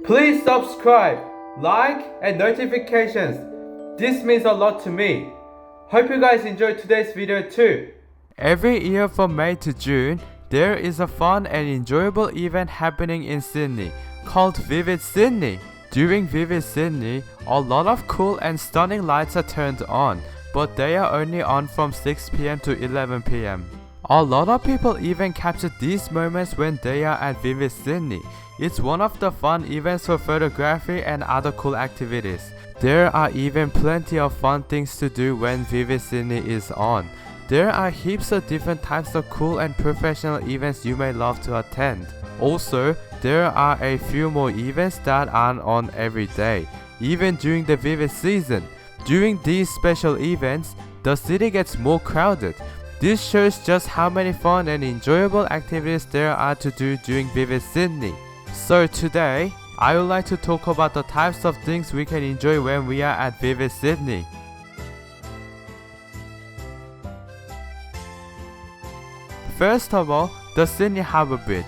Please subscribe, like, and notifications. This means a lot to me. Hope you guys enjoyed today's video too. Every year from May to June, there is a fun and enjoyable event happening in Sydney called Vivid Sydney. During Vivid Sydney, a lot of cool and stunning lights are turned on, but they are only on from 6 PM to 11 PM. A lot of people even capture these moments when they are at Vivid Sydney. It's one of the fun events for photography and other cool activities. There are even plenty of fun things to do when Vivid Sydney is on. There are heaps of different types of cool and professional events you may love to attend. Also, there are a few more events that aren't on every day, even during the Vivid season. During these special events, the city gets more crowded. This shows just how many fun and enjoyable activities there are to do during Vivid Sydney. So today, I would like to talk about the types of things we can enjoy when we are at Vivid Sydney. First of all, the Sydney Harbour Bridge.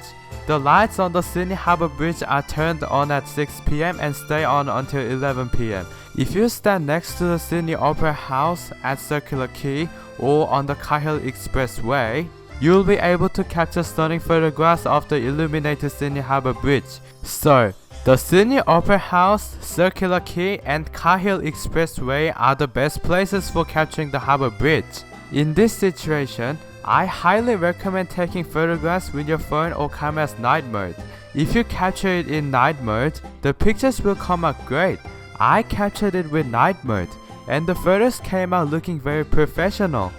The lights on the Sydney Harbour Bridge are turned on at 6 PM and stay on until 11 PM. If you stand next to the Sydney Opera House at Circular Quay or on the Cahill Expressway, you'll be able to capture stunning photographs of the illuminated Sydney Harbour Bridge. So, the Sydney Opera House, Circular Quay, and Cahill Expressway are the best places for capturing the Harbour Bridge. In this situation, I highly recommend taking photographs with your phone or camera's night mode. If you capture it in night mode, the pictures will come out great. I captured it with night mode, and the photos came out looking very professional.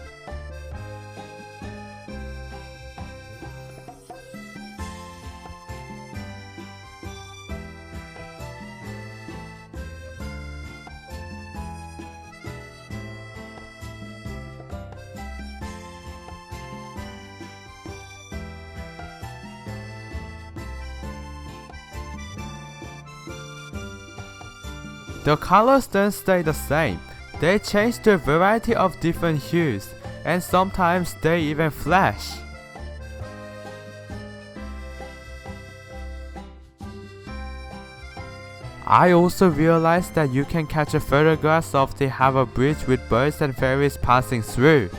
The colors don't stay the same. They change to a variety of different hues, and sometimes they even flash. I also realized that you can capture photographs of the Harbour Bridge with boats and ferries passing through.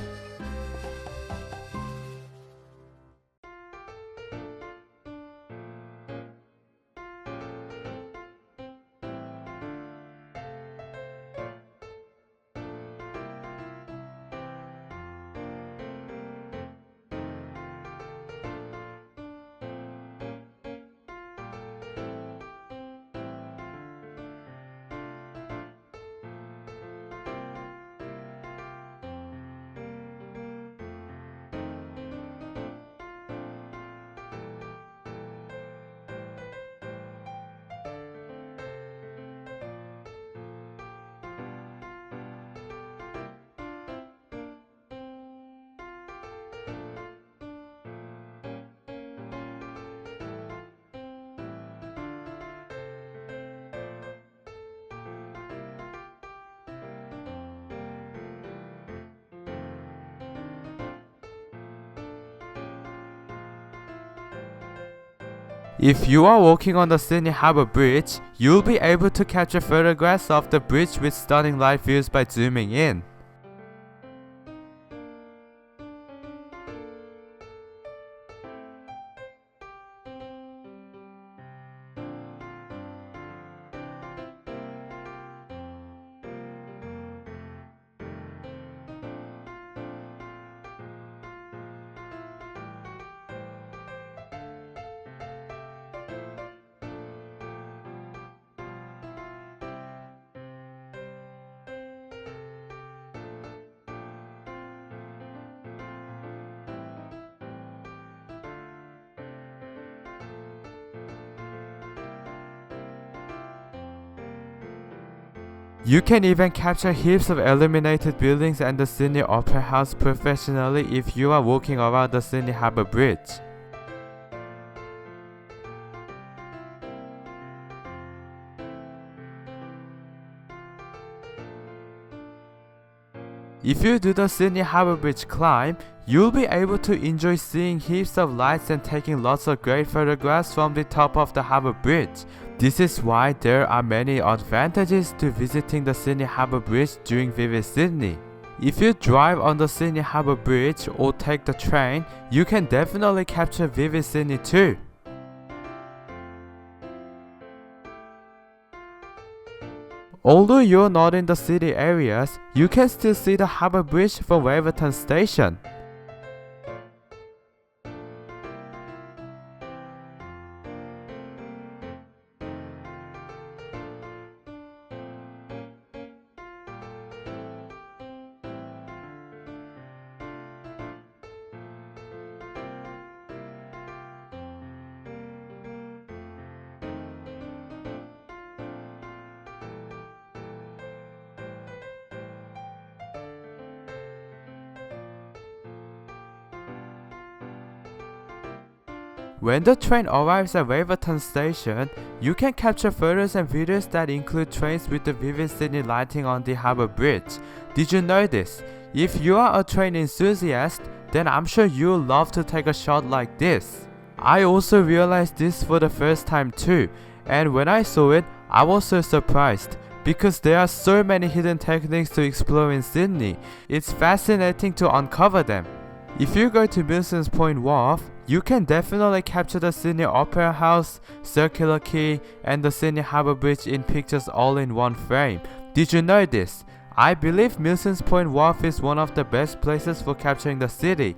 If you are walking on the Sydney Harbour Bridge, you'll be able to capture photographs of the bridge with stunning light views by zooming in. You can even capture heaps of illuminated buildings and the Sydney Opera House professionally if you are walking around the Sydney Harbour Bridge. If you do the Sydney Harbour Bridge climb, you'll be able to enjoy seeing heaps of lights and taking lots of great photographs from the top of the harbour bridge. This is why there are many advantages to visiting the Sydney Harbour Bridge during Visit Sydney. If you drive on the Sydney Harbour Bridge or take the train, you can definitely capture Visit Sydney too. Although you're not in the city areas, you can still see the Harbour Bridge from Waverton Station. When the train arrives at Waverton Station, you can capture photos and videos that include trains with the vivid Sydney lighting on the Harbour Bridge. Did you know this? If you are a train enthusiast, then I'm sure you'll love to take a shot like this. I also realized this for the first time too, and when I saw it, I was so surprised. Because there are so many hidden techniques to explore in Sydney, it's fascinating to uncover them. If you go to Milsons Point Wharf, you can definitely capture the Sydney Opera House, Circular Quay, and the Sydney Harbour Bridge in pictures all in one frame. Did you know this? I believe Milsons Point Wharf is one of the best places for capturing the city.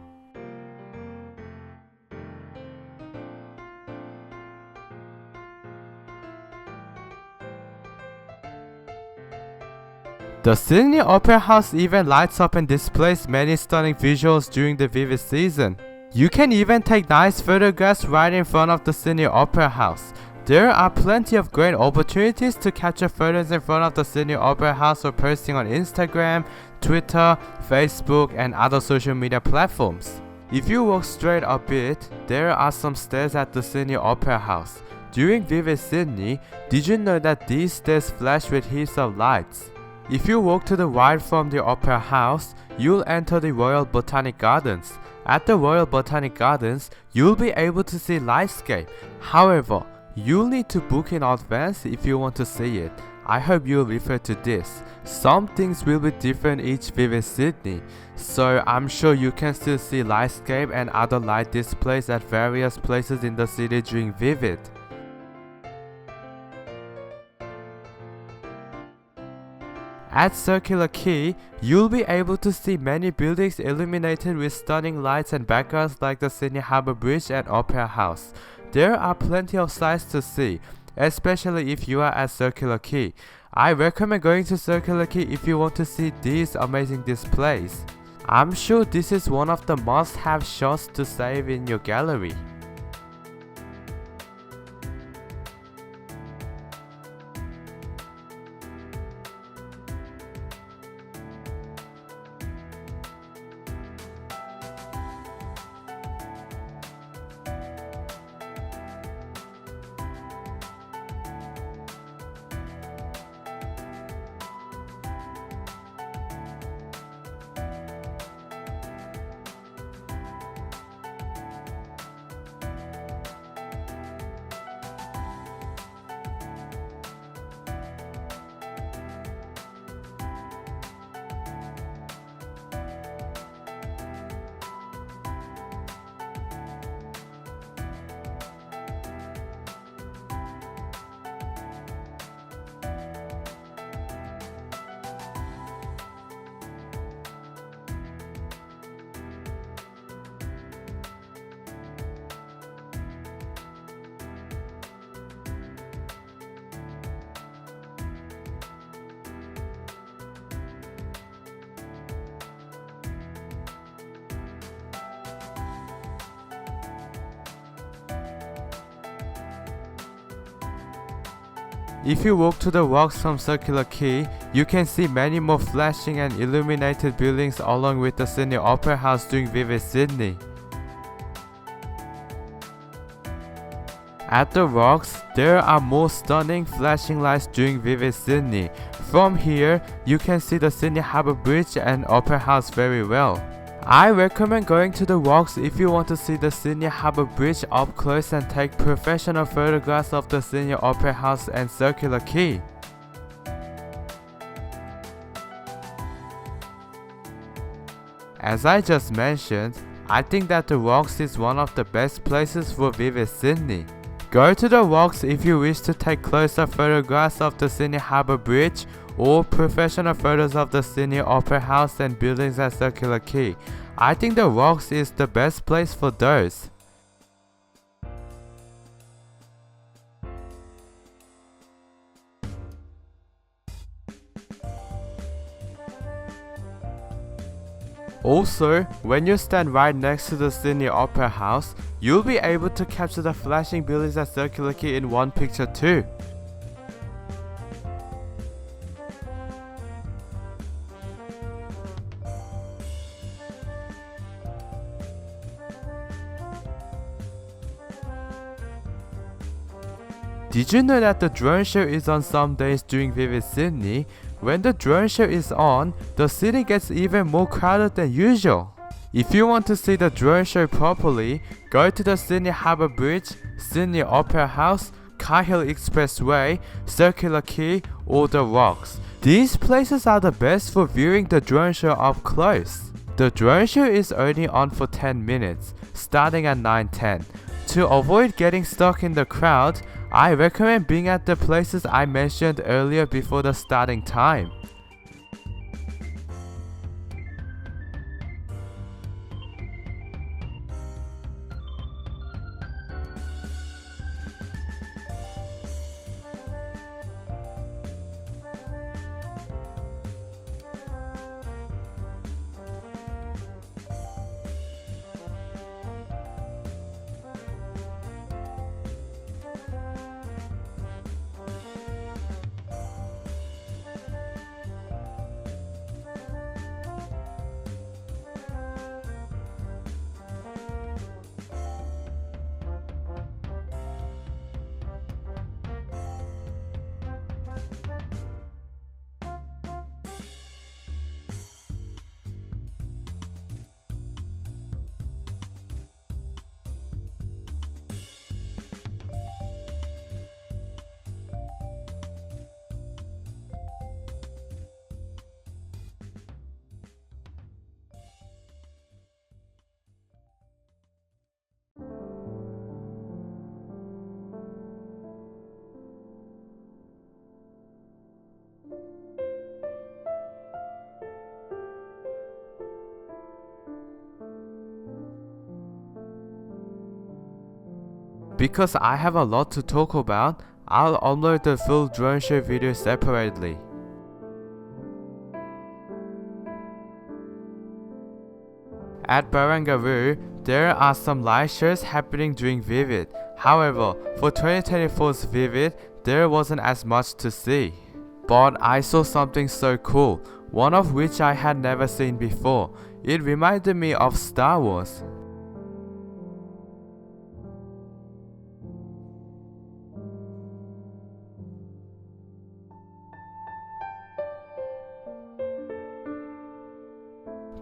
The Sydney Opera House even lights up and displays many stunning visuals during the vivid season. You can even take nice photographs right in front of the Sydney Opera House. There are plenty of great opportunities to capture photos in front of the Sydney Opera House or posting on Instagram, Twitter, Facebook, and other social media platforms. If you walk straight a bit, there are some stairs at the Sydney Opera House. During Vivid Sydney, did you know that these stairs flash with heaps of lights? If you walk to the right from the Opera House, you'll enter the Royal Botanic Gardens. At the Royal Botanic Gardens, you'll be able to see Lightscape. However, you'll need to book in advance if you want to see it. I hope you'll refer to this. Some things will be different each Vivid Sydney, so I'm sure you can still see Lightscape and other light displays at various places in the city during Vivid. At Circular Quay, you'll be able to see many buildings illuminated with stunning lights and backgrounds like the Sydney Harbour Bridge and Opera House. There are plenty of sights to see, especially if you are at Circular Quay. I recommend going to Circular Quay if you want to see these amazing displays. I'm sure this is one of the must-have shots to save in your gallery. If you walk to the walks from Circular Quay, you can see many more flashing and illuminated buildings along with the Sydney Opera House during Vivid Sydney. At the rocks, there are more stunning flashing lights during Vivid Sydney. From here, you can see the Sydney Harbour Bridge and Opera House very well. I recommend going to the walks if you want to see the Sydney Harbour Bridge up close and take professional photographs of the Sydney Opera House and Circular Quay. As I just mentioned, I think that the walks is one of the best places for Visit Sydney. Go to the walks if you wish to take closer photographs of the Sydney Harbour Bridge or professional photos of the Sydney Opera House and buildings at Circular Quay. I think the walks is the best place for those. Also, when you stand right next to the Sydney Opera House, you'll be able to capture the flashing buildings at Circular Quay in one picture too. Did you know that the drone show is on some days during Visit Sydney? When the drone show is on, the city gets even more crowded than usual. If you want to see the drone show properly, go to the Sydney Harbour Bridge, Sydney Opera House, Cahill Expressway, Circular Quay, or the Rocks. These places are the best for viewing the drone show up close. The drone show is only on for 10 minutes, starting at 9:10. To avoid getting stuck in the crowd, I recommend being at the places I mentioned earlier before the starting time. Because I have a lot to talk about, I'll upload the full drone show video separately. At Barangaroo, there are some live shows happening during Vivid. However, for 2024's Vivid, there wasn't as much to see. But I saw something so cool, one of which I had never seen before. It reminded me of Star Wars.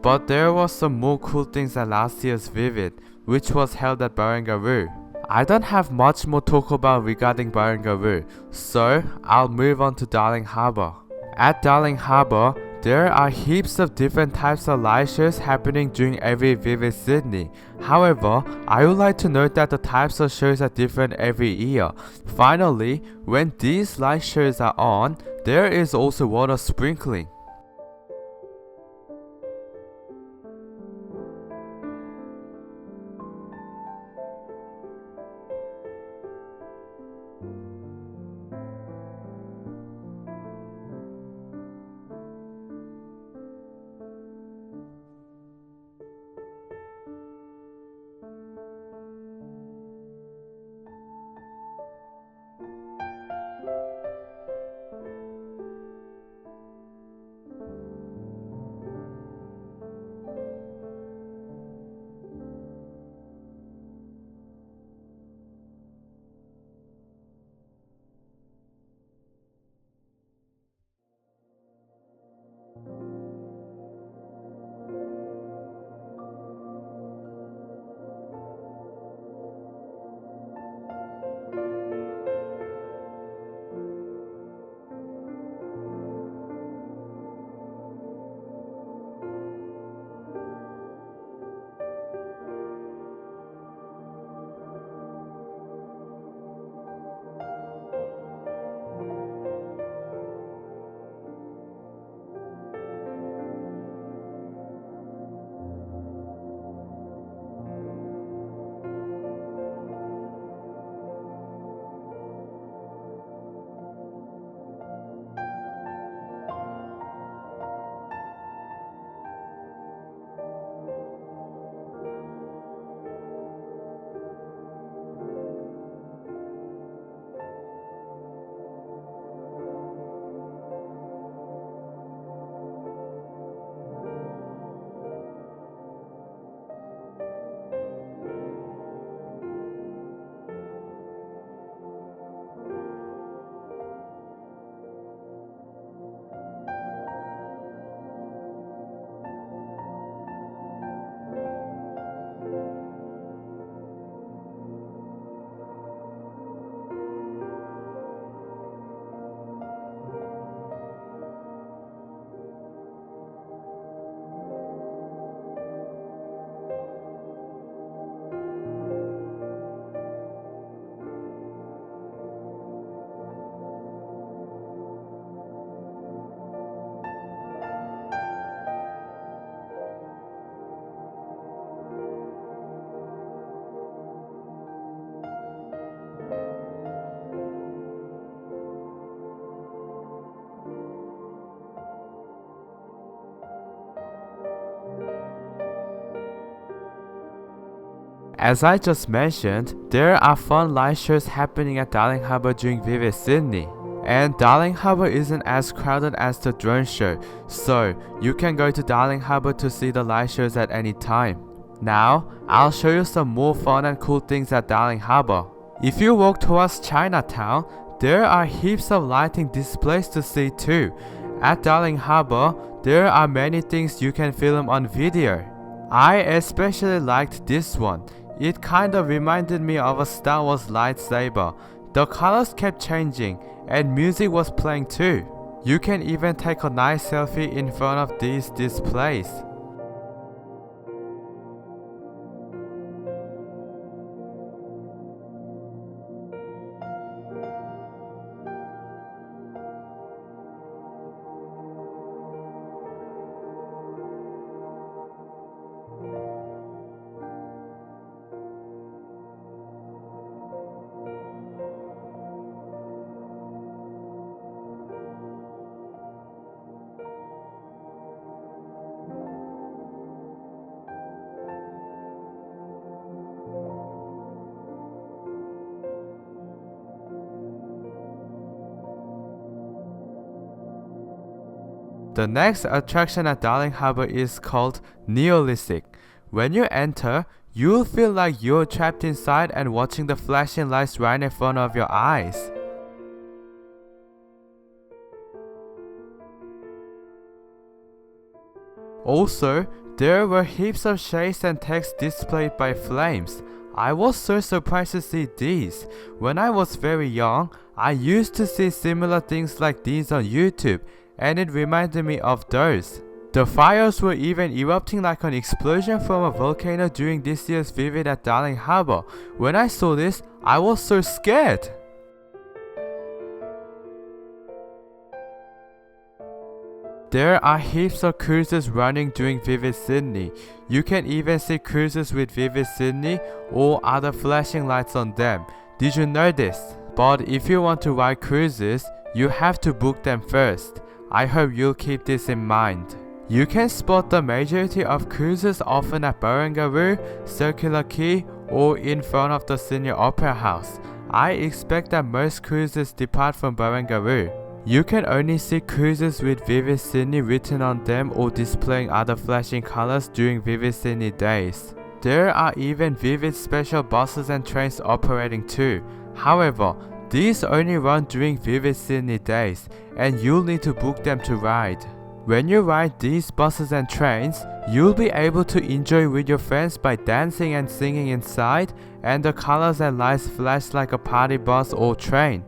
But there was some more cool things at last year's Vivid, which was held at Barangaroo. I don't have much more talk about regarding Barangaroo, so I'll move on to Darling Harbour. At Darling Harbour, there are heaps of different types of live shows happening during every Vivid Sydney. However, I would like to note that the types of shows are different every year. Finally, when these live shows are on, there is also water sprinkling. As I just mentioned, there are fun light shows happening at Darling Harbour during Vivid Sydney. And Darling Harbour isn't as crowded as the drone show, so you can go to Darling Harbour to see the light shows at any time. Now, I'll show you some more fun and cool things at Darling Harbour. If you walk towards Chinatown, there are heaps of lighting displays to see too. At Darling Harbour, there are many things you can film on video. I especially liked this one. It kind of reminded me of a Star Wars lightsaber. The colors kept changing and music was playing too. You can even take a nice selfie in front of these displays. The next attraction at Darling Harbour is called Neolithic. When you enter, you'll feel like you're trapped inside and watching the flashing lights right in front of your eyes. Also, there were heaps of shapes and text displayed by flames. I was so surprised to see these. When I was very young, I used to see similar things like these on YouTube, and it reminded me of those. The fires were even erupting like an explosion from a volcano during this year's Vivid at Darling Harbour. When I saw this, I was so scared. There are heaps of cruises running during Vivid Sydney. You can even see cruises with Vivid Sydney or other flashing lights on them. Did you know this? But if you want to ride cruises, you have to book them first. I hope you'll keep this in mind. You can spot the majority of cruises often at Barangaroo, Circular Quay, or in front of the Sydney Opera House. I expect that most cruises depart from Barangaroo. You can only see cruises with Vivid Sydney written on them or displaying other flashing colors during Vivid Sydney days. There are even Vivid special buses and trains operating too. However, these only run during Vivid Sydney days, and you'll need to book them to ride. When you ride these buses and trains, you'll be able to enjoy with your friends by dancing and singing inside, and the colors and lights flash like a party bus or train.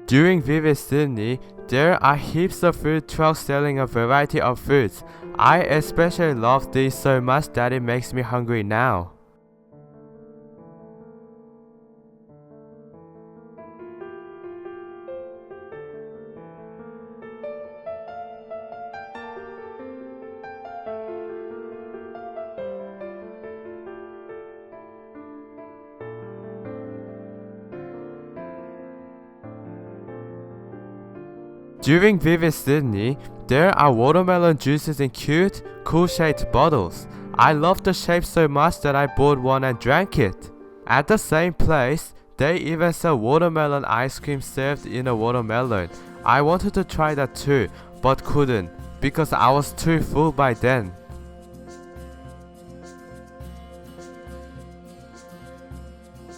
During Vivid Sydney, there are heaps of food trucks selling a variety of foods. I especially love these so much that it makes me hungry now. During Vivid Sydney, there are watermelon juices in cute, cool shaped bottles. I love the shape so much that I bought one and drank it. At the same place, they even sell watermelon ice cream served in a watermelon. I wanted to try that too, but couldn't because I was too full by then.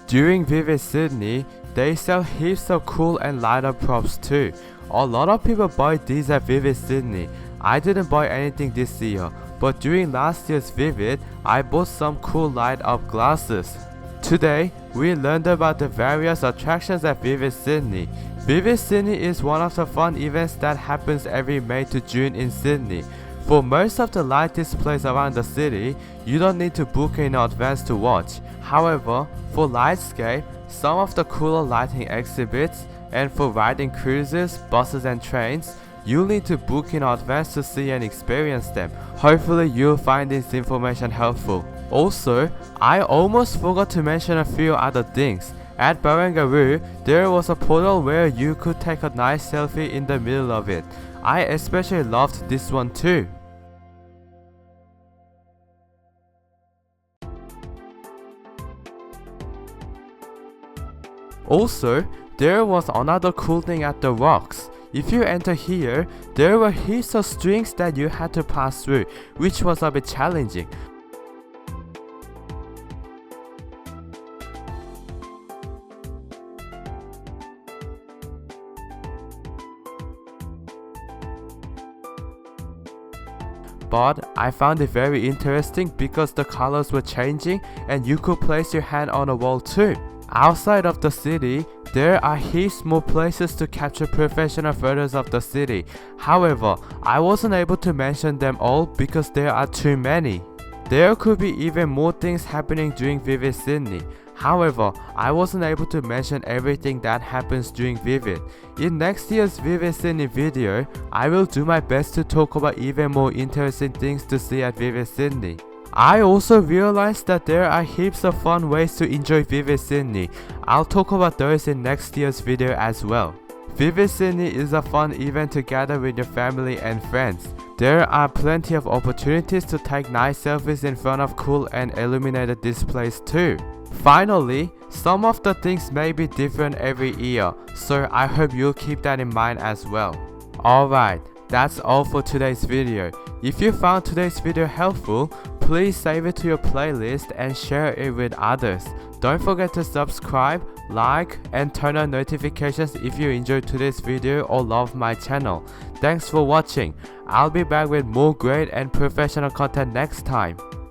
During Vivid Sydney, they sell heaps of cool and light up props too. A lot of people buy these at Vivid Sydney. I didn't buy anything this year, but during last year's Vivid, I bought some cool light up glasses. Today, we learned about the various attractions at Vivid Sydney. Vivid Sydney is one of the fun events that happens every May to June in Sydney. For most of the light displays around the city, you don't need to book in advance to watch. However, for Lightscape, some of the cooler lighting exhibits, and for riding cruises, buses and trains, you'll need to book in advance to see and experience them. Hopefully you'll find this information helpful. Also, I almost forgot to mention a few other things. At Barangaroo, there was a portal where you could take a nice selfie in the middle of it. I especially loved this one too. Also, there was another cool thing at the rocks. If you enter here, there were heaps of strings that you had to pass through, which was a bit challenging. But I found it very interesting because the colors were changing and you could place your hand on a wall too. Outside of the city, there are heaps more places to capture professional photos of the city. However, I wasn't able to mention them all because there are too many. There could be even more things happening during Vivid Sydney. However, I wasn't able to mention everything that happens during Vivid. In next year's Vivid Sydney video, I will do my best to talk about even more interesting things to see at Vivid Sydney. I also realized that there are heaps of fun ways to enjoy Vivid Sydney. I'll talk about those in next year's video as well. Vivid Sydney is a fun event to gather with your family and friends. There are plenty of opportunities to take nice selfies in front of cool and illuminated displays too. Finally, some of the things may be different every year, so I hope you'll keep that in mind as well. Alright, that's all for today's video. If you found today's video helpful, please save it to your playlist and share it with others. Don't forget to subscribe, like, and turn on notifications if you enjoyed today's video or love my channel. Thanks for watching. I'll be back with more great and professional content next time.